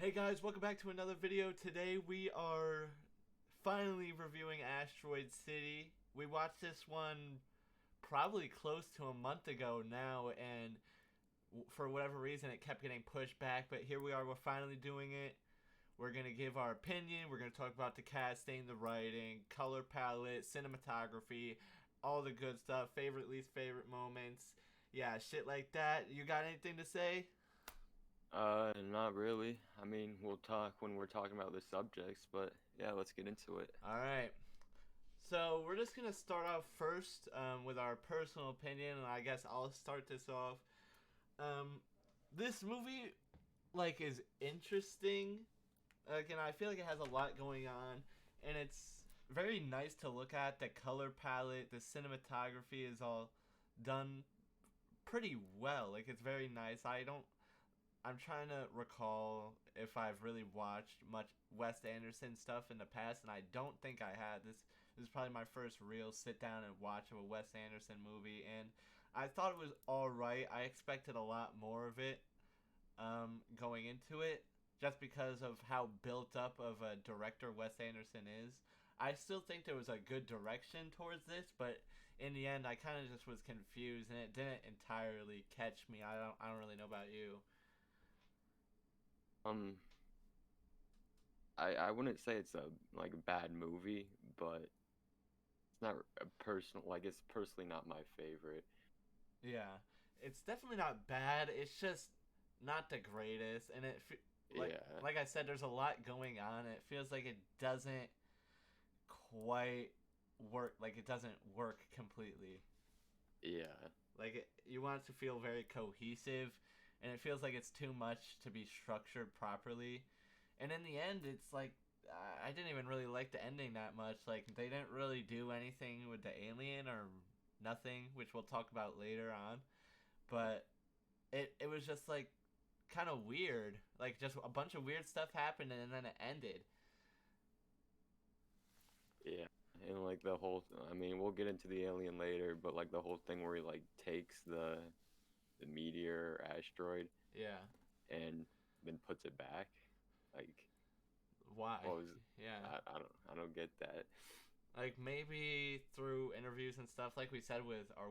Hey guys, welcome back to another video. Today we are finally reviewing Asteroid City. We watched this one probably close to a month ago now, and for whatever reason it kept getting pushed back, but here we are, we're finally doing it. We're going to give our opinion, we're going to talk about the casting, the writing, color palette, cinematography, all the good stuff, favorite, least favorite moments. Yeah, shit like that. You got anything to say? Not really. I mean, we'll talk when we're talking about the subjects, but yeah, let's get into it. Alright. So we're just gonna start off first with our personal opinion, and I guess I'll start this off. Um, this movie is interesting. Again, I feel like it has a lot going on, and it's very nice to look at. The color palette, the cinematography is all done pretty well. Like it's very nice. I'm trying to recall if I've really watched much Wes Anderson stuff in the past, and I don't think I had. This is probably my first real sit down and watch of a Wes Anderson movie, and I thought it was all right. I expected a lot more of it going into it, just because of how built up of a director Wes Anderson is. I still think there was a good direction towards this, but in the end, I kind of just was confused, and it didn't entirely catch me. I don't really know about you. Um, I wouldn't say it's a bad movie, but it's not a personal it's personally not my favorite. Yeah, it's definitely not bad. It's just not the greatest, and Yeah, like I said, there's a lot going on. It feels like it doesn't quite work. Like it doesn't work completely. yeah, You want it to feel very cohesive, and it feels like it's too much to be structured properly. And in the end, it's like I didn't even really like the ending that much. Like they didn't really do anything with the alien or nothing, which we'll talk about later on. But it was just like kind of weird. Like just a bunch of weird stuff happened and then it ended. yeah. And the whole, I mean, we'll get into the alien later, but the whole thing where he takes the meteor or asteroid Yeah. and then puts it back. Like, Why? what was? Yeah. I don't get that. Like maybe through interviews and stuff, like we said with our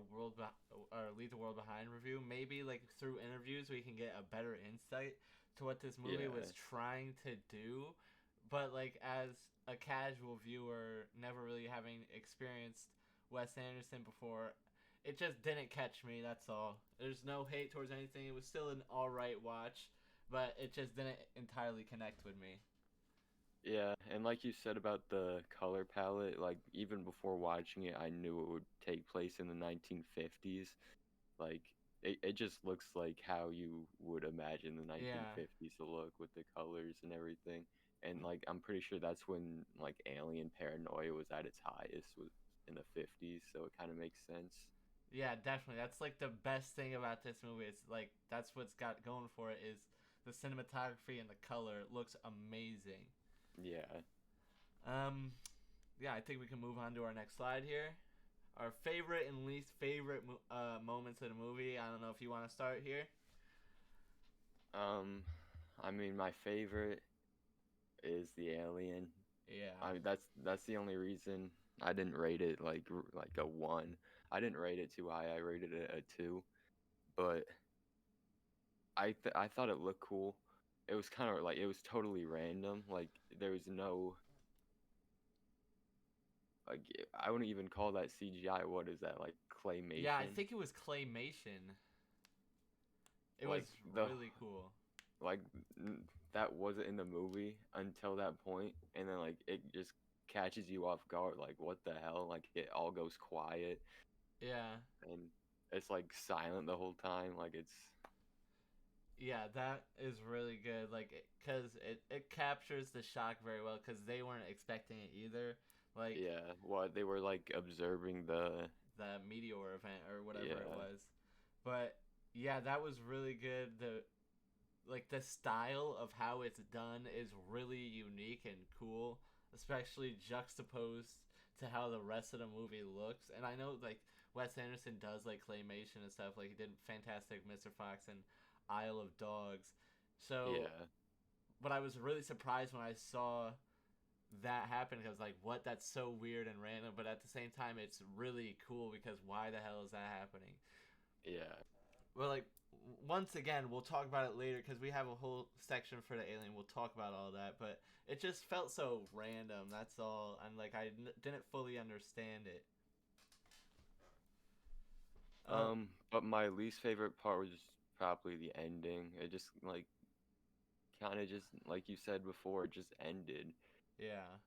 Leave the World Behind review, maybe like through interviews we can get a better insight to what this movie was Yeah, trying to do. But like as a casual viewer, never really having experienced Wes Anderson before, it just didn't catch me. That's all. There's no hate towards anything. It was still an all right watch, but it just didn't entirely connect with me. yeah, and like you said about the color palette, even before watching it, I knew it would take place in the 1950s. It just looks like how you would imagine the Yeah. 1950s to look with the colors and everything. And I'm pretty sure that's when alien paranoia was at its highest was in the 50s, so it kind of makes sense. Yeah, definitely. That's like the best thing about this movie. It's like that's what's got going for it is the cinematography and the color. It looks amazing. Yeah. Um, yeah, I think we can move on to our next slide here. Our favorite and least favorite moments of the movie. I don't know if you want to start here. Um, I mean, my favorite is the alien. Yeah. I mean, that's the only reason I didn't rate it like a one. I didn't rate it too high. I rated it a two, but I thought it looked cool. It was kind of it was totally random. Like there was no I wouldn't even call that CGI. What is that, like Yeah, I claymation? think it was claymation. It Like was the really cool. like that wasn't in the movie until that point, and then it just catches you off guard. Like what the hell? Like it all goes quiet Yeah. and it's silent the whole time. Like it's Yeah, that is really good. Like, cause it captures the shock very well. Cause they weren't expecting it either. Like, yeah. What they were observing the the meteor event or whatever it yeah was. But yeah, that was really good. The style of how it's done is really unique and cool, especially juxtaposed to how the rest of the movie looks. And I know like Wes Anderson does like claymation and stuff. Like he did Fantastic Mr. Fox and Isle of Dogs. So yeah but I was really surprised when I saw that happen because like what that's so weird and random, but at the same time it's really cool because why the hell is that happening? Yeah. Well, like once again, we'll talk about it later because we have a whole section for the alien. We'll talk about all that, but it just felt so random. That's all. And like didn't fully understand it. Uh, But my least favorite part was probably the ending. It just like kind of just like you said before, it just ended. yeah,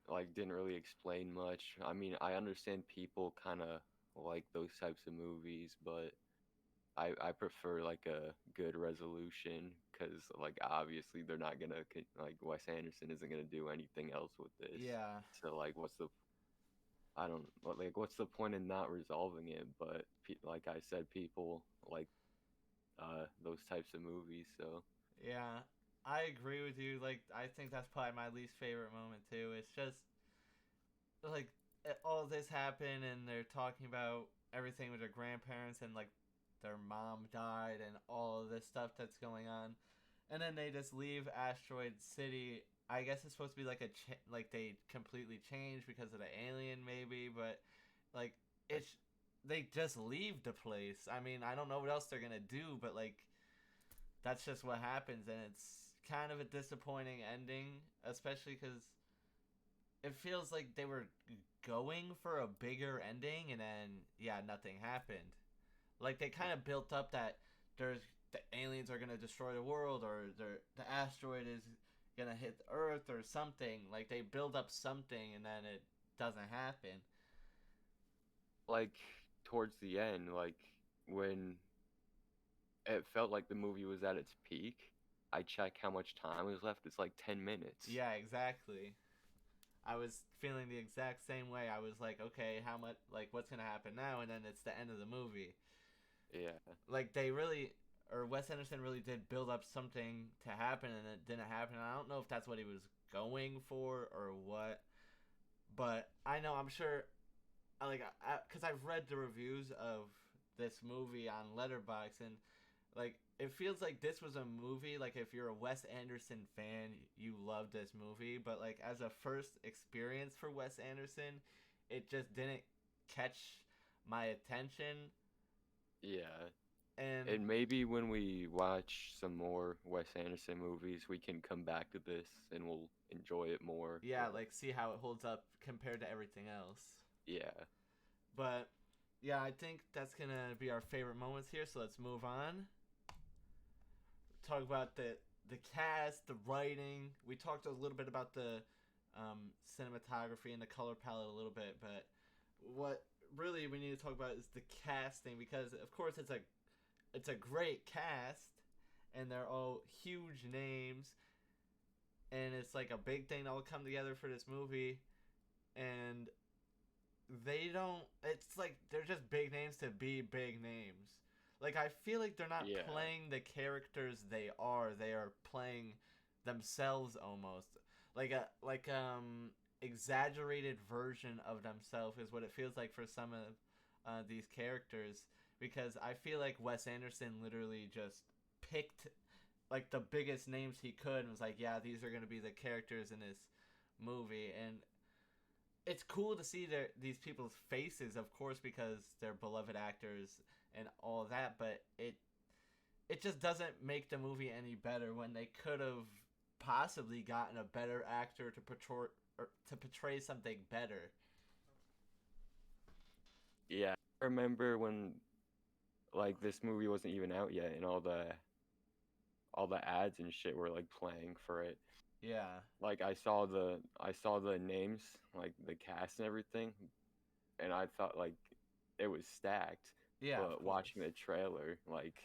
Like didn't really explain much. I mean, I understand people kind of like those types of movies, but I prefer like a good resolution because like obviously they're not gonna like Wes Anderson isn't gonna do anything else with this. yeah, So like, I don't like what's the point in not resolving it? But like I said, people like those types of movies. So yeah. I agree with you. Like I think that's probably my least favorite moment too. It's just like all this happened and they're talking about everything with their grandparents and like their mom died and all of this stuff that's going on, and then they just leave Asteroid City. I guess it's supposed to be like like they completely changed because of the alien maybe, but like it's they just leave the place. I mean, I don't know what else they're gonna do, but like that's just what happens, and it's kind of a disappointing ending, especially because it feels like they were going for a bigger ending, and then yeah, nothing happened. Like they kind of built up that there's the aliens are gonna destroy the world, or the asteroid is gonna hit the Earth, or something. Like they build up something, and then it doesn't happen. like towards the end, like when it felt like the movie was at its peak, I check how much time was left. It's like 10 minutes. Yeah, exactly. I was feeling the exact same way. I was like, okay, how much? Like, what's gonna happen now? And then it's the end of the movie. Yeah. Like they really, or Wes Anderson really did build up something to happen, and it didn't happen. I don't know if that's what he was going for or what, but I know I'm sure. Like, because I've read the reviews of this movie on Letterboxd, and like it feels like this was a movie. Like if you're a Wes Anderson fan, you love this movie, but like as a first experience for Wes Anderson, it just didn't catch my attention. Yeah. And And maybe when we watch some more Wes Anderson movies, we can come back to this and we'll enjoy it more. yeah, But like see how it holds up compared to everything else. yeah. But yeah, I think that's gonna be our favorite moments here. So let's move on. Talk about the cast, the writing. We talked a little bit about the cinematography and the color palette a little bit, but what really we need to talk about is the casting because of course it's a great cast and they're all huge names and it's like a big thing that will come together for this movie, and they don't it's like they're just big names to be big names. Like I feel like they're not Yeah. playing the characters they are playing themselves almost. Like a exaggerated version of themselves is what it feels like for some of these characters, because I feel like Wes Anderson literally just picked like the biggest names he could and was like, yeah, these are going to be the characters in this movie. And it's cool to see these people's faces, of course, because they're beloved actors and all that. But it just doesn't make the movie any better when they could have possibly gotten a better actor to portray something better. Yeah. I remember when like this movie wasn't even out yet and all the ads and shit were like playing for it. Yeah, Like I saw the names, like the cast and everything, and I thought like it was stacked. yeah, of But course. watching the trailer, like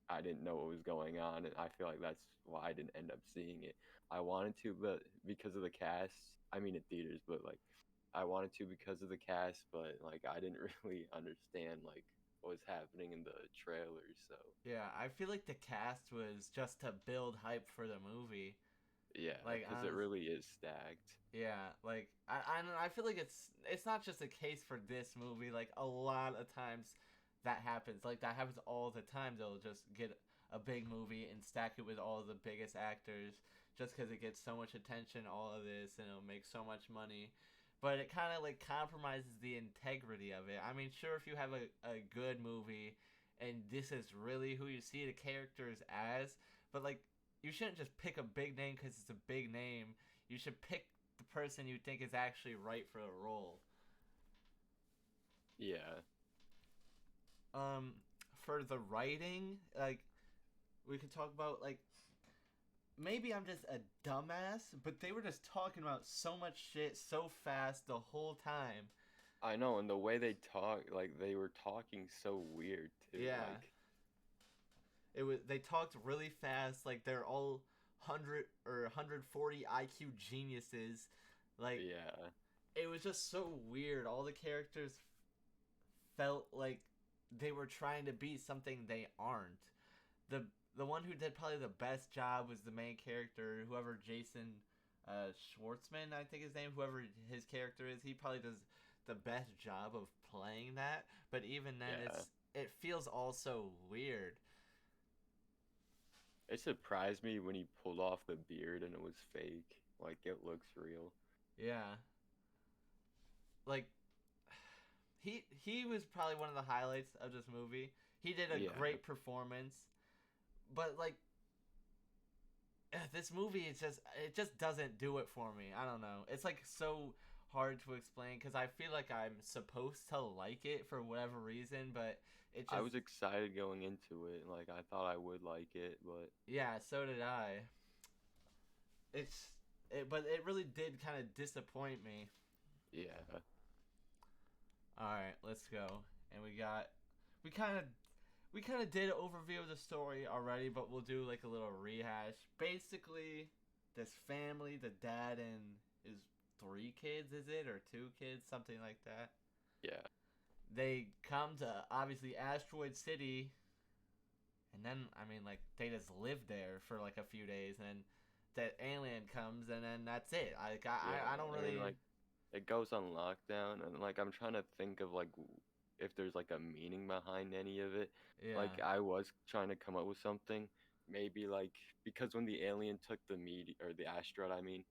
I didn't know what was going on, and I feel like that's why I didn't end up seeing it. I wanted to, but because of the cast, I mean in theaters, but like I wanted to because of the cast, but like I didn't really understand like what was happening in the trailers. So Yeah, I feel like the cast was just to build hype for the movie. yeah, Like because it honest, really is stacked. yeah, like I feel like it's not just a case for this movie. Like a lot of times that happens. Like that happens all the time. They'll just get a big movie and stack it with all the biggest actors just because it gets so much attention, all of this, and it'll make so much money. But it kind of like compromises the integrity of it. I mean, sure, if you have a good movie and this is really who you see the characters as, but like you shouldn't just pick a big name because it's a big name. You should pick the person you think is actually right for the role. Yeah. Um, for the writing, like we could talk about like maybe I'm just a dumbass, but they were just talking about so much shit so fast the whole time. I know, and the way they talk, like they were talking so weird too. Yeah, Like, it was. They talked really fast, like they're all 140 IQ geniuses. Like yeah, it was just so weird. All the characters felt like they were trying to be something they aren't. The the one who did probably the best job was the main character, whoever Jason Schwartzman, I think his name, whoever his character is. He probably does the best job of playing that. But even then, yeah. it feels all so weird. It surprised me when he pulled off the beard and it was fake. Like, it looks real. Yeah, like he was probably one of the highlights of this movie. He did a Yeah, great performance, but like this movie it just doesn't do it for me. I don't know. It's like so hard to explain because I feel like I'm supposed to like it for whatever reason, but it I just was excited going into it. Like, I thought I would like it, but yeah, so did I. It's but it really did kind of disappoint me. yeah. All right, let's go. And we kind of we kind of did an overview of the story already, but we'll do like a little rehash. Basically, this family, the dad and his three kids, is it, or two kids, something like that. Yeah. They come to obviously Asteroid City, and then I mean like they just live there for like a few days, and then that alien comes, and then that's it. Yeah, I don't and then really like it goes on lockdown, and like I'm trying to think of like if there's like a meaning behind any of it. Like yeah I was trying to come up with something, maybe like because when the alien took the meat or the asteroid, I mean,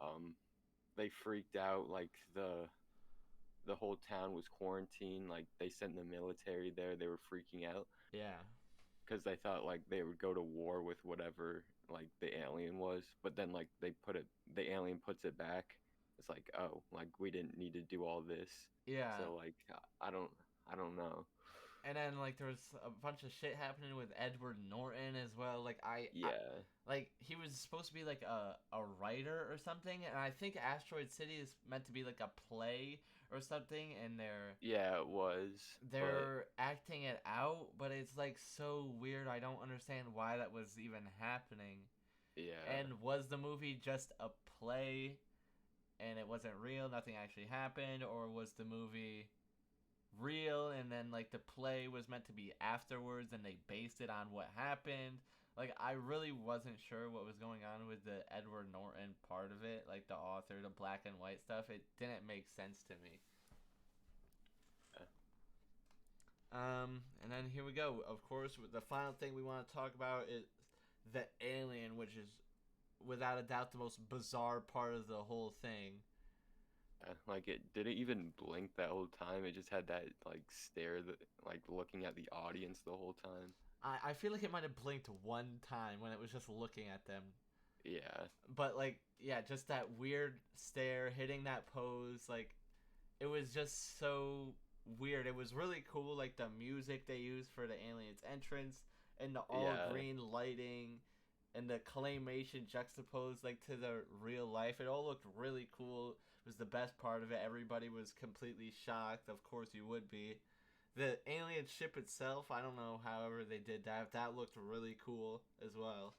um, they freaked out. Like the whole town was quarantined. Like they sent the military there. They were freaking out yeah because they thought like they would go to war with whatever like the alien was, but then like the alien puts it back. It's like, oh, like we didn't need to do all this. yeah. So like I don't know. And then like there was a bunch of shit happening with Edward Norton as well. Like I Yeah, like he was supposed to be like a writer or something, and I think Asteroid City is meant to be like a play or something, and yeah, it was, but they're acting it out, but it's like so weird. I don't understand why that was even happening. yeah, And was the movie just a play and it wasn't real, nothing actually happened, or was the movie real and then like the play was meant to be afterwards and they based it on what happened? Like I really wasn't sure what was going on with the Edward Norton part of it, like the author, the black and white stuff. It didn't make sense to me. yeah. And then here we go. Of course, the final thing we want to talk about is the alien, which is without a doubt the most bizarre part of the whole thing. Like it didn't even blink that whole time. It just had that like stare that like looking at the audience the whole time. I feel like it might have blinked one time when it was just looking at them. Yeah, But like, yeah, just that weird stare, hitting that pose, like it was just so weird. It was really cool, like the music they used for the alien's entrance and the all yeah, green lighting and the claymation juxtaposed like to the real life. It all looked really cool. It was the best part of it. Everybody was completely shocked. Of course you would be. The alien ship itself, I don't know however they did that. That looked really cool as well.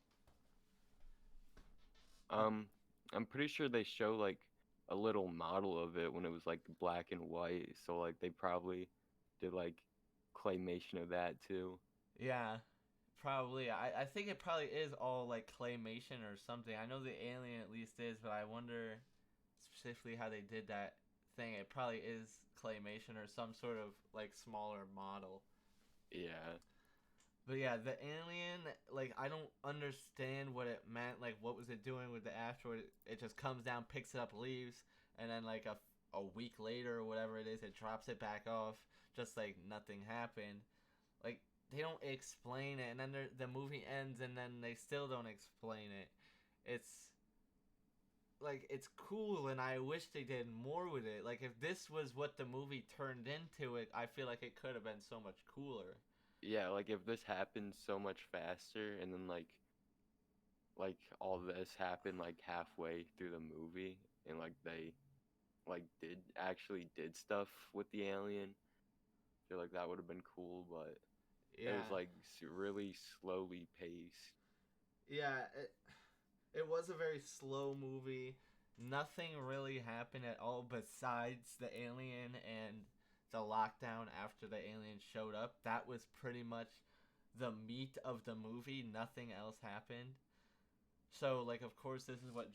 Uh, Um, I'm pretty sure they show like a little model of it when it was like black and white. So like they probably did like claymation of that too. yeah, probably. I think it probably is all like claymation or something. I know the alien at least is, but I wonder specifically how they did that thing. It probably is claymation or some sort of like smaller model. Yeah, But yeah, the alien, like, I don't understand what it meant. Like, what was it doing with the asteroid? It just comes down, picks it up, leaves, and then, like, a week later or whatever it is, it drops it back off, just like nothing happened. Like, they don't explain it, and then the movie ends, and then they still don't explain it. It's like it's cool, and I wish they did more with it. Like, if this was what the movie turned into, it I feel like it could have been so much cooler. Yeah, like if this happened so much faster, and then like all this happened like halfway through the movie, and like they like did stuff with the alien. I feel like that would have been cool, but it was Yeah, like really slowly paced. yeah. It was a very slow movie. Nothing really happened at all besides the alien and the lockdown after the alien showed up. That was pretty much the meat of the movie. Nothing else happened. So, like, of course, this is what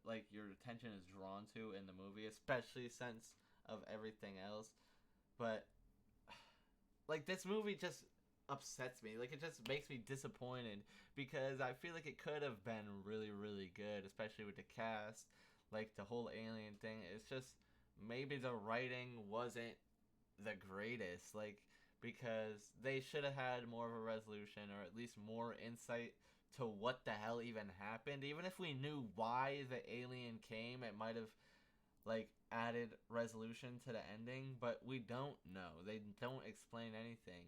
like your attention is drawn to in the movie, especially since of everything else. But like, this movie just upsets me. Like, it just makes me disappointed because I feel like it could have been really, really good, especially with the cast. Like, the whole alien thing. It's just maybe the writing wasn't the greatest. Like, because they should have had more of a resolution or at least more insight to what the hell even happened. Even if we knew why the alien came, it might have like added resolution to the ending, but we don't know. They don't explain anything.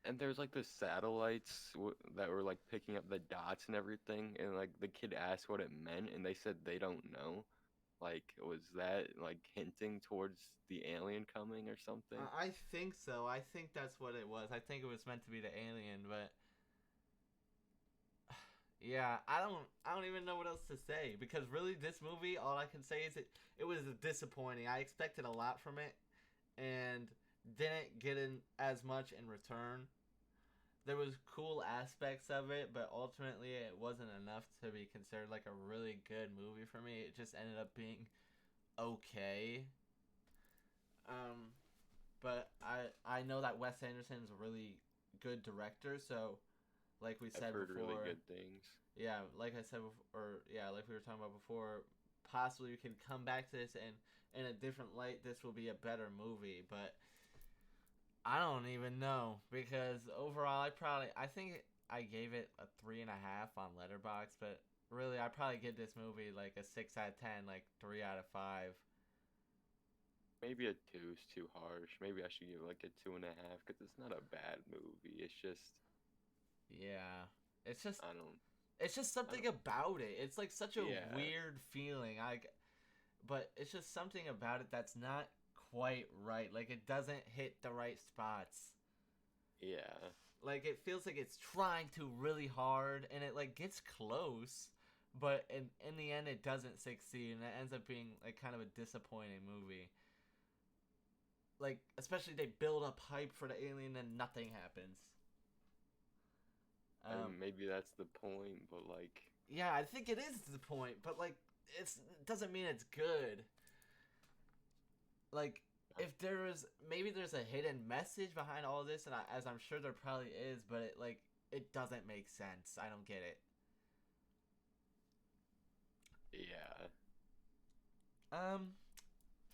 And there's like the satellites that were like picking up the dots and everything, and like the kid asked what it meant, and they said they don't know. Like, was that like hinting towards the alien coming or something? I think so. I think that's what it was. I think it was meant to be the alien, but yeah, I don't even know what else to say because really this movie, all I can say is it was disappointing. I expected a lot from it and didn't get in as much in return. There was cool aspects of it, but ultimately it wasn't enough to be considered like a really good movie for me. It just ended up being okay. Um, but I know that Wes Anderson's a really good director, so like we I've said heard really before, good things. yeah, like I said before, or yeah, like we were talking about before, possibly we can come back to this and in a different light, this will be a better movie, but I don't even know because overall, I think I gave it a 3.5 on Letterbox, but really, I probably give this movie like a 6 out of 10, like 3 out of 5. Maybe a two is too harsh. Maybe I should give it like a 2.5 because it's not a bad movie. It's just Yeah, it's just I don't it's just I something don't about it. It's like such a yeah weird feeling. But it's just something about it that's not quite right. Like it doesn't hit the right spots. yeah. Like it feels like it's trying to really hard and it like gets close, but in the end it doesn't succeed and it ends up being like kind of a disappointing movie. Like especially they build up hype for the alien and nothing happens. I Um mean, maybe that's the point, but like yeah, I think it is the point, but like it doesn't mean it's good. Like if there was maybe there's a hidden message behind all this and as I'm sure there probably is, but it doesn't make sense. I don't get it. yeah. Um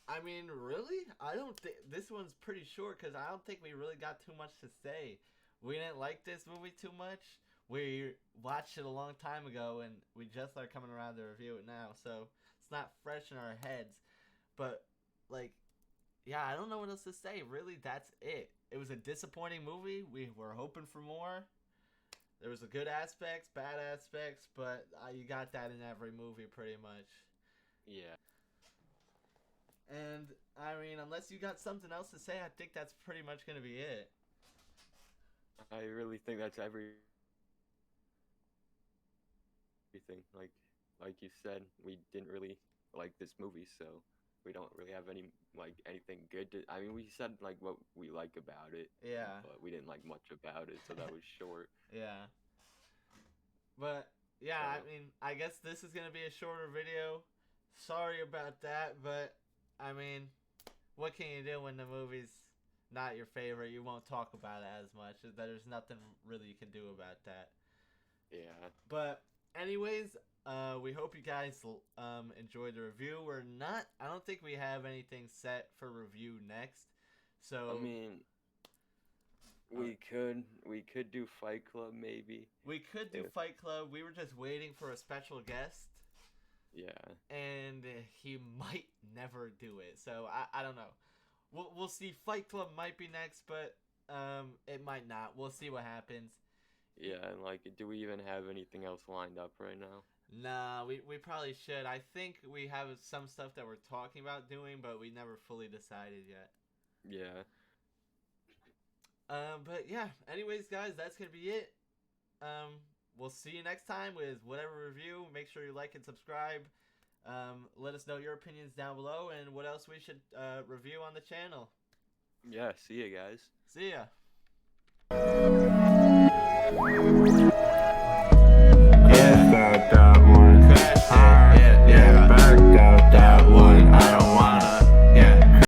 I mean, really? I don't think this one's pretty short because I don't think we really got too much to say. We didn't like this movie too much. We watched it a long time ago and we just are coming around to review it now, so it's not fresh in our heads. But like, yeah, I don't know what else to say. Really, that's it. It was a disappointing movie. We were hoping for more. There was a good aspects, bad aspects, but you got that in every movie pretty much. Yeah. And I mean, unless you got something else to say, I think that's pretty much gonna be it. I really think that's everything. Like you said, we didn't really like this movie, so we don't really have anything good to. I mean, we said like what we like about it, Yeah, but we didn't like much about it, so that was short. yeah. But yeah, I So mean, I guess this is gonna be a shorter video. Sorry about that, but I mean, what can you do when the movie's not your favorite, you won't talk about it as much. There's nothing really you can do about that. Yeah. But anyways, we hope you guys enjoyed the review. I don't think we have anything set for review next. So I mean, we could do Fight Club maybe. we could do Fight Club. We were just waiting for a special guest. Yeah. And he might never do it. So I don't know. We'll see. Fight Club might be next, but it might not. We'll see what happens. Yeah, and like, do we even have anything else lined up right now? Nah, we probably should. I think we have some stuff that we're talking about doing, but we never fully decided yet. Yeah. But yeah. Anyways, guys, that's gonna be it. We'll see you next time with whatever review. Make sure you like and subscribe. Let us know your opinions down below and what else we should review on the channel. Yeah, see you guys. See ya.